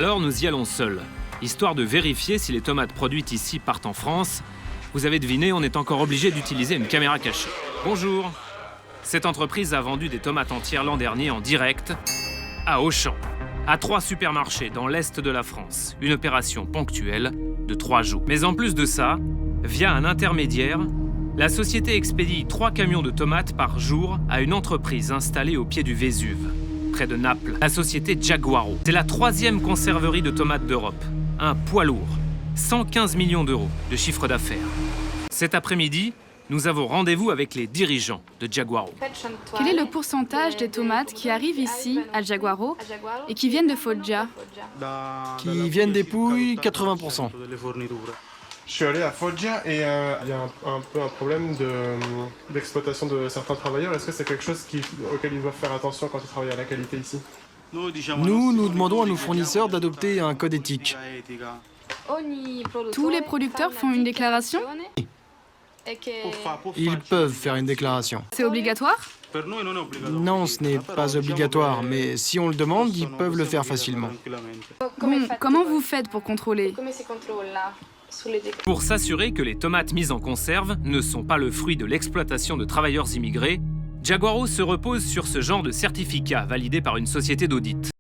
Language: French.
Alors nous y allons seuls, histoire de vérifier si les tomates produites ici partent en France. Vous avez deviné, on est encore obligé d'utiliser une caméra cachée. Bonjour. Cette entreprise a vendu des tomates entières l'an dernier en direct à Auchan, à 3 supermarchés dans l'est de la France. Une opération ponctuelle de 3 jours. Mais en plus de ça, via un intermédiaire, la société expédie 3 camions de tomates par jour à une entreprise installée au pied du Vésuve, près de Naples, la société Giaguaro. C'est la 3e conserverie de tomates d'Europe. Un poids lourd, 115 millions d'euros de chiffre d'affaires. Cet après-midi, nous avons rendez-vous avec les dirigeants de Giaguaro. Quel est le pourcentage des tomates qui arrivent ici, à Giaguaro, et qui viennent de Foggia? Qui viennent des Pouilles, 80%. Je suis allé à Foggia et il y a un peu un problème d'exploitation de certains travailleurs. Est-ce que c'est quelque chose auquel ils doivent faire attention quand ils travaillent à la qualité ici? Nous demandons à nos fournisseurs d'adopter un code éthique. Tous les producteurs font une déclaration? Ils peuvent faire une déclaration. C'est obligatoire? Non, ce n'est pas obligatoire, mais si on le demande, ils peuvent le faire facilement. Comment vous faites pour contrôler? Pour s'assurer que les tomates mises en conserve ne sont pas le fruit de l'exploitation de travailleurs immigrés, Giaguaro se repose sur ce genre de certificat validé par une société d'audit.